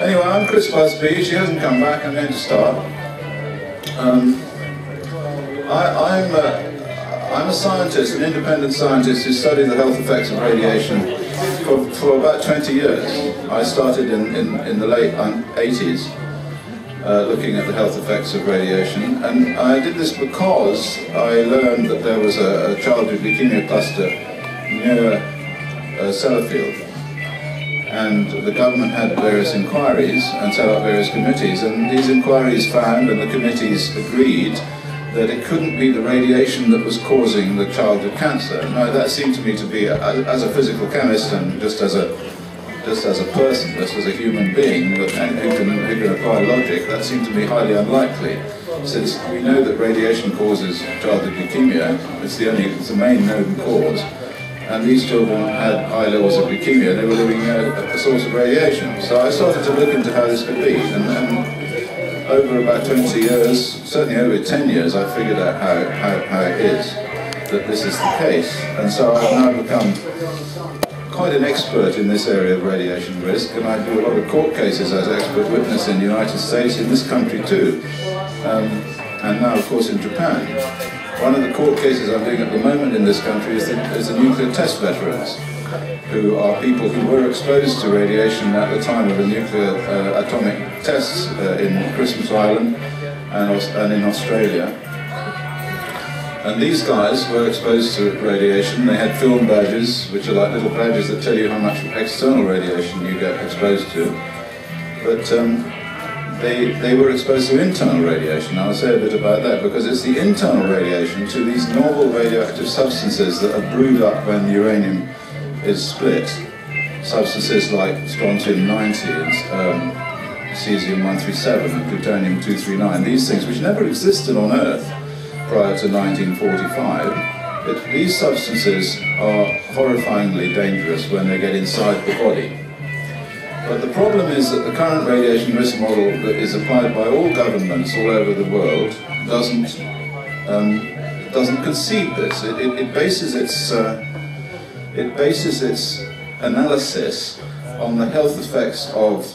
Anyway, I'm Chris Busby. She hasn't come back. I'm going to start. I'm a scientist, an independent scientist who studied the health effects of radiation for about 20 years. I started in the late 80s looking at the health effects of radiation, and I did this because I learned that there was a childhood leukemia cluster near Sellafield. And the government had various inquiries and set up various committees, and these inquiries found, and the committees agreed, that it couldn't be the radiation that was causing the childhood cancer. Now that seemed to me to be, as a physical chemist and just as a person, just as a human being who can apply logic, that seemed to me highly unlikely, since we know that radiation causes childhood leukemia. It's the main known cause. And these children had high levels of leukemia. They were living near a source of radiation. So I started to look into how this could be. And over about 20 years, certainly over 10 years, I figured out how it is that this is the case. And so I've now become quite an expert in this area of radiation risk, and I do a lot of court cases as expert witness in the United States, in this country too, and now of course in Japan. One of the court cases I'm doing at the moment in this country is the nuclear test veterans, who are people who were exposed to radiation at the time of the nuclear atomic tests in Christmas Island and in Australia. And these guys were exposed to radiation. They had film badges, which are like little badges that tell you how much external radiation you get exposed to. But they were exposed to internal radiation. I'll say a bit about that, because it's the internal radiation to these novel radioactive substances that are brewed up when uranium is split. Substances like strontium-90 and cesium-137 and plutonium-239. These things, which never existed on Earth prior to 1945, these substances are horrifyingly dangerous when they get inside the body. But the problem is that the current radiation risk model that is applied by all governments all over the world doesn't concede this. It bases its analysis on the health effects of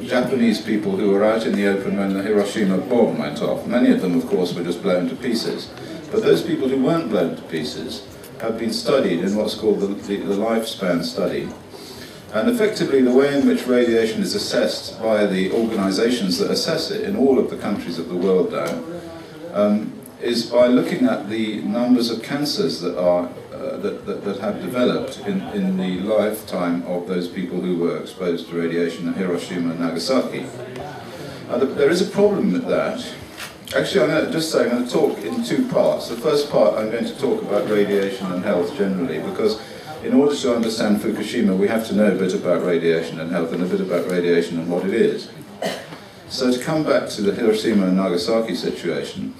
Japanese people who were out in the open when the Hiroshima bomb went off. Many of them, of course, were just blown to pieces. But those people who weren't blown to pieces have been studied in what's called the lifespan study. And effectively, the way in which radiation is assessed by the organizations that assess it in all of the countries of the world now is by looking at the numbers of cancers that are that have developed in the lifetime of those people who were exposed to radiation at Hiroshima and Nagasaki. There is a problem with that. Actually, I'm going to talk in two parts. The first part, I'm going to talk about radiation and health generally, because in order to understand Fukushima, we have to know a bit about radiation and health and a bit about radiation and what it is. So to come back to the Hiroshima and Nagasaki situation,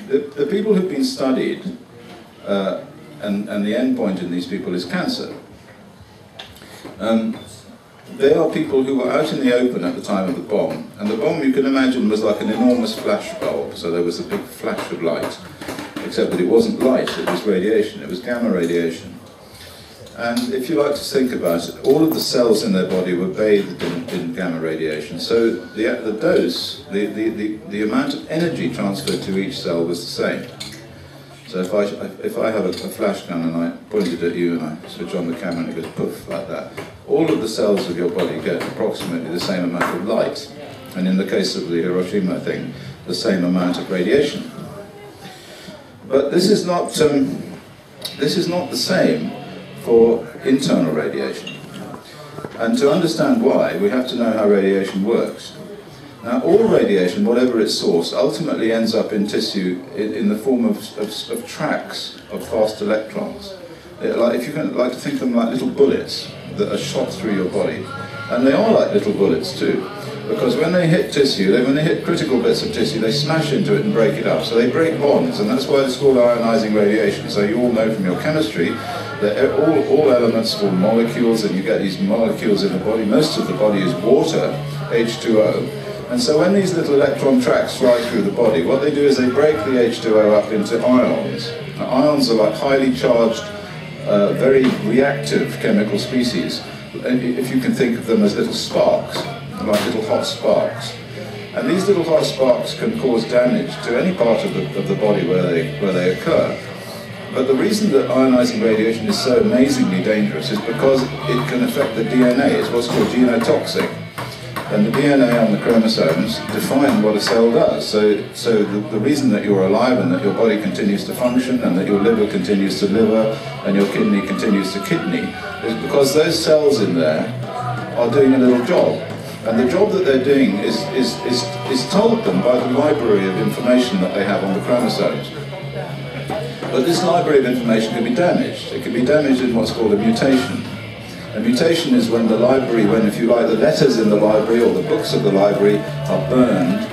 the people who've been studied, and the end point in these people is cancer. They are people who were out in the open at the time of the bomb, and the bomb, you can imagine, was like an enormous flash bulb, so there was a big flash of light, except that it wasn't light, it was radiation, it was gamma radiation. And if you like to think about it, all of the cells in their body were bathed in gamma radiation, so the dose, the amount of energy transferred to each cell was the same. So if I have a flash gun and I point it at you and I switch on the camera and it goes poof like that, all of the cells of your body get approximately the same amount of light, and in the case of the Hiroshima thing, the same amount of radiation. But this is not the same for internal radiation. And to understand why, we have to know how radiation works. Now, all radiation, whatever its source, ultimately ends up in tissue in the form of tracks of fast electrons. If you can like to think of them like little bullets that are shot through your body. And they are like little bullets too, because when they hit tissue, when they hit critical bits of tissue, they smash into it and break it up. So they break bonds, and that's why it's called ionizing radiation. So you all know from your chemistry that all elements form molecules, and you get these molecules in the body. Most of the body is water, H2O. And so when these little electron tracks fly through the body, what they do is they break the H2O up into ions. Now, ions are like highly charged, very reactive chemical species, if you can think of them as little sparks. like little hot sparks. And these little hot sparks can cause damage to any part of the body where they occur. But the reason that ionizing radiation is so amazingly dangerous is because it can affect the DNA. It's what's called genotoxic. And the DNA on the chromosomes define what a cell does. So the reason that you're alive and that your body continues to function and that your liver continues to liver and your kidney continues to kidney is because those cells in there are doing a little job. And the job that they're doing is told them by the library of information that they have on the chromosomes. But this library of information can be damaged. It can be damaged in what's called a mutation. A mutation is when the library, if you like, the letters in the library or the books of the library are burned.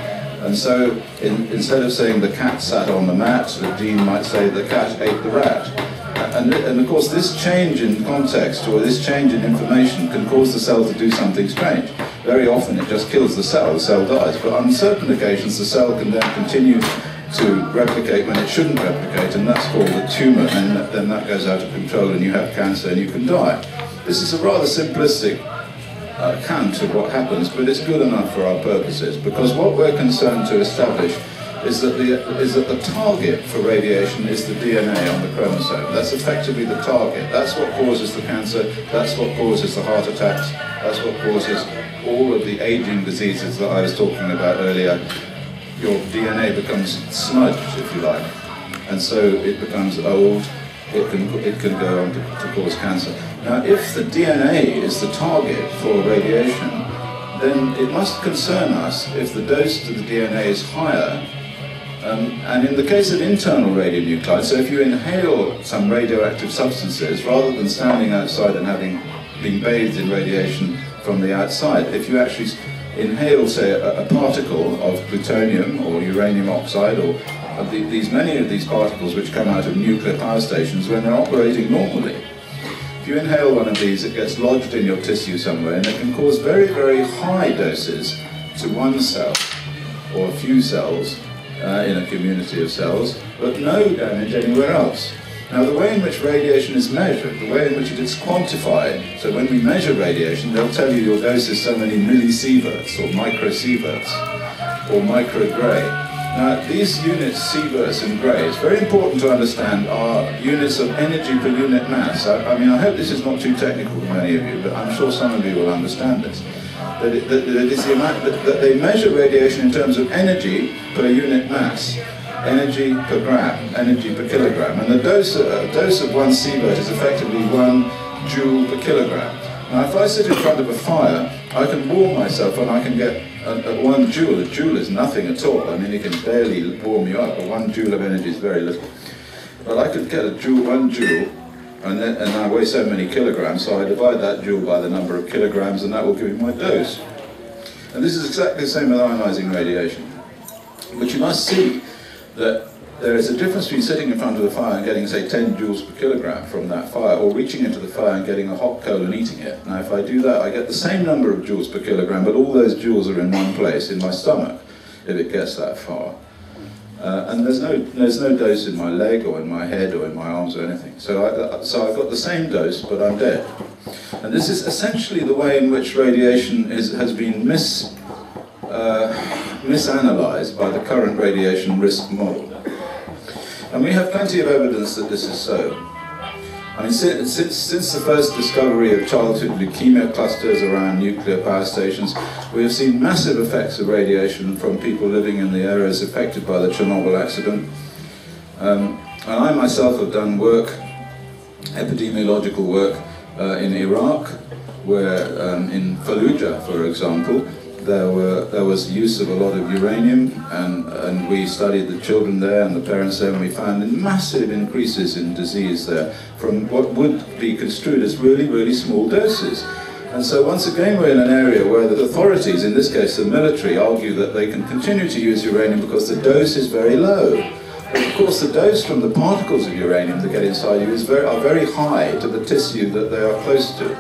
And so instead of saying the cat sat on the mat, the gene might say the cat ate the rat. And of course this change in context or this change in information can cause the cell to do something strange. Very often it just kills the cell dies. But on certain occasions the cell can then continue to replicate when it shouldn't replicate, and that's called a tumour, and then that goes out of control and you have cancer and you can die. This is a rather simplistic account of what happens, but it's good enough for our purposes, because what we're concerned to establish is that the target for radiation is the DNA on the chromosome. That's effectively the target. That's what causes the cancer, that's what causes the heart attacks, that's what causes all of the aging diseases that I was talking about earlier. Your DNA becomes smudged, if you like, and so it becomes old. It can go on to cause cancer. Now, if the DNA is the target for radiation, then it must concern us if the dose to the DNA is higher. And in the case of internal radionuclides, so if you inhale some radioactive substances, rather than standing outside and having been bathed in radiation from the outside, if you actually inhale, say, a particle of plutonium or uranium oxide, or many of these particles which come out of nuclear power stations when they're operating normally. If you inhale one of these, it gets lodged in your tissue somewhere, and it can cause very, very high doses to one cell or a few cells in a community of cells, but no damage anywhere else. Now, the way in which radiation is measured, the way in which it is quantified, so when we measure radiation, they'll tell you your dose is so many millisieverts, or microsieverts, or microgray. Now, these units, sieverts and gray, it's very important to understand, are units of energy per unit mass. I mean, I hope this is not too technical for many of you, but I'm sure some of you will understand this. That it's the amount that they measure radiation in terms of energy per unit mass. Energy per gram, energy per kilogram, and the dose of one sievert is effectively 1 joule per kilogram. Now, if I sit in front of a fire, I can warm myself and I can get 1 joule. A joule is nothing at all. I mean, it can barely warm you up, but 1 joule of energy is very little. But I could get 1 joule, and I weigh so many kilograms, so I divide that joule by the number of kilograms, and that will give me my dose. And this is exactly the same with ionizing radiation. But you must see that there is a difference between sitting in front of the fire and getting, say, 10 joules per kilogram from that fire, or reaching into the fire and getting a hot coal and eating it. Now, if I do that, I get the same number of joules per kilogram, but all those joules are in one place, in my stomach, if it gets that far. And there's no dose in my leg or in my head or in my arms or anything. So I've got the same dose, but I'm dead. And this is essentially the way in which radiation has been misanalyzed by the current radiation risk model. And we have plenty of evidence that this is so. I mean, since the first discovery of childhood leukemia clusters around nuclear power stations, we have seen massive effects of radiation from people living in the areas affected by the Chernobyl accident. And I myself have done work, epidemiological work, in Iraq, where in Fallujah, for example, there was use of a lot of uranium, and we studied the children there and the parents there, and we found massive increases in disease there from what would be construed as really, really small doses. And so once again we're in an area where the authorities, in this case the military, argue that they can continue to use uranium because the dose is very low. But of course the dose from the particles of uranium that get inside you are very high to the tissue that they are close to.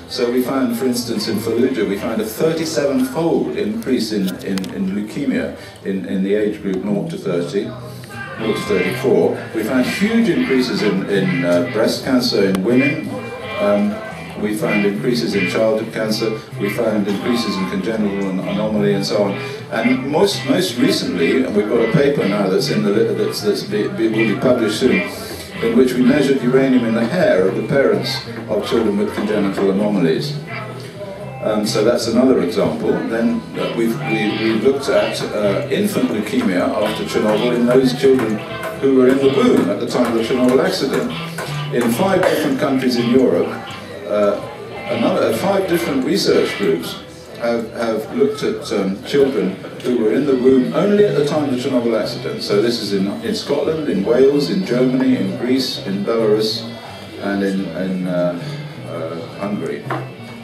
So we found, for instance, in Fallujah, we found a 37-fold increase in leukemia in the age group 0 to 30, 0 to 34. We found huge increases in breast cancer in women, We found increases in childhood cancer, we found increases in congenital anomaly and so on. And most recently, and we've got a paper now that's in the will be published soon, in which we measured uranium in the hair of the parents of children with congenital anomalies. So that's another example. Then we've looked at infant leukemia after Chernobyl in those children who were in the womb at the time of the Chernobyl accident. In 5 different countries in Europe, 5 different research groups have looked at children who were in the womb only at the time of the Chernobyl accident. So this is in Scotland, in Wales, in Germany, in Greece, in Belarus, and in Hungary,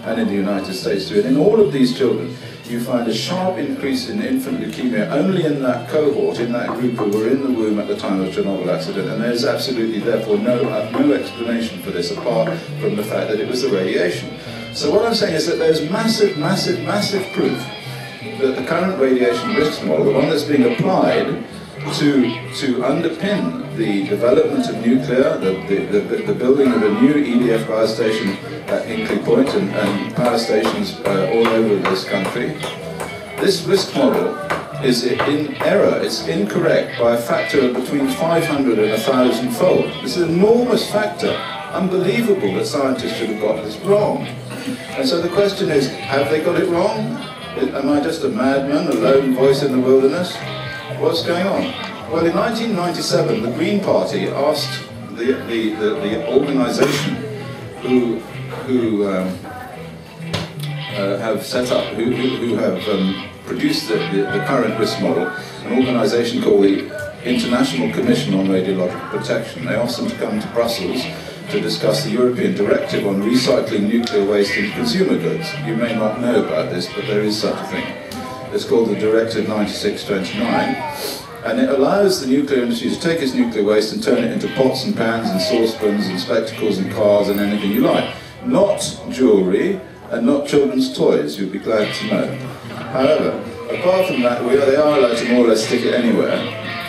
and in the United States too. And in all of these children, you find a sharp increase in infant leukemia only in that cohort, in that group who were in the womb at the time of the Chernobyl accident, and there's absolutely, therefore, no explanation for this apart from the fact that it was the radiation. So what I'm saying is that there's massive proof that the current radiation risk model, the one that's being applied to underpin the development of nuclear, the building of a new EDF power station at Hinkley Point and power stations all over this country. This risk model is in error, it's incorrect by a factor of between 500 and 1,000-fold. This is an enormous factor. Unbelievable that scientists should have got this wrong. And so the question is, have they got it wrong? Am I just a madman, a lone voice in the wilderness? What's going on? Well, in 1997, the Green Party asked the organisation who have set up, who have produced the current risk model, an organisation called the International Commission on Radiological Protection. They asked them to come to Brussels to discuss the European Directive on recycling nuclear waste into consumer goods. You may not know about this, but there is such a thing. It's called the Directive 96/29, and it allows the nuclear industry to take its nuclear waste and turn it into pots and pans and saucepans and spectacles and cars and anything you like. Not jewellery and not children's toys, you'd be glad to know. However, apart from that, they are allowed to more or less stick it anywhere.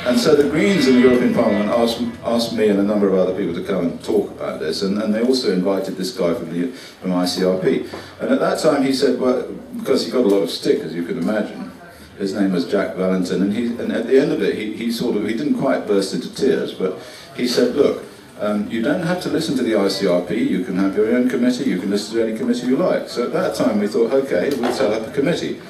And so the Greens in the European Parliament asked me and a number of other people to come and talk about this, and they also invited this guy from ICRP. And at that time he said, well, because he got a lot of stick, as you can imagine, his name was Jack Valentin, and at the end of it he didn't quite burst into tears, but he said, look, you don't have to listen to the ICRP, you can have your own committee, you can listen to any committee you like. So at that time we thought, okay, we'll set up a committee.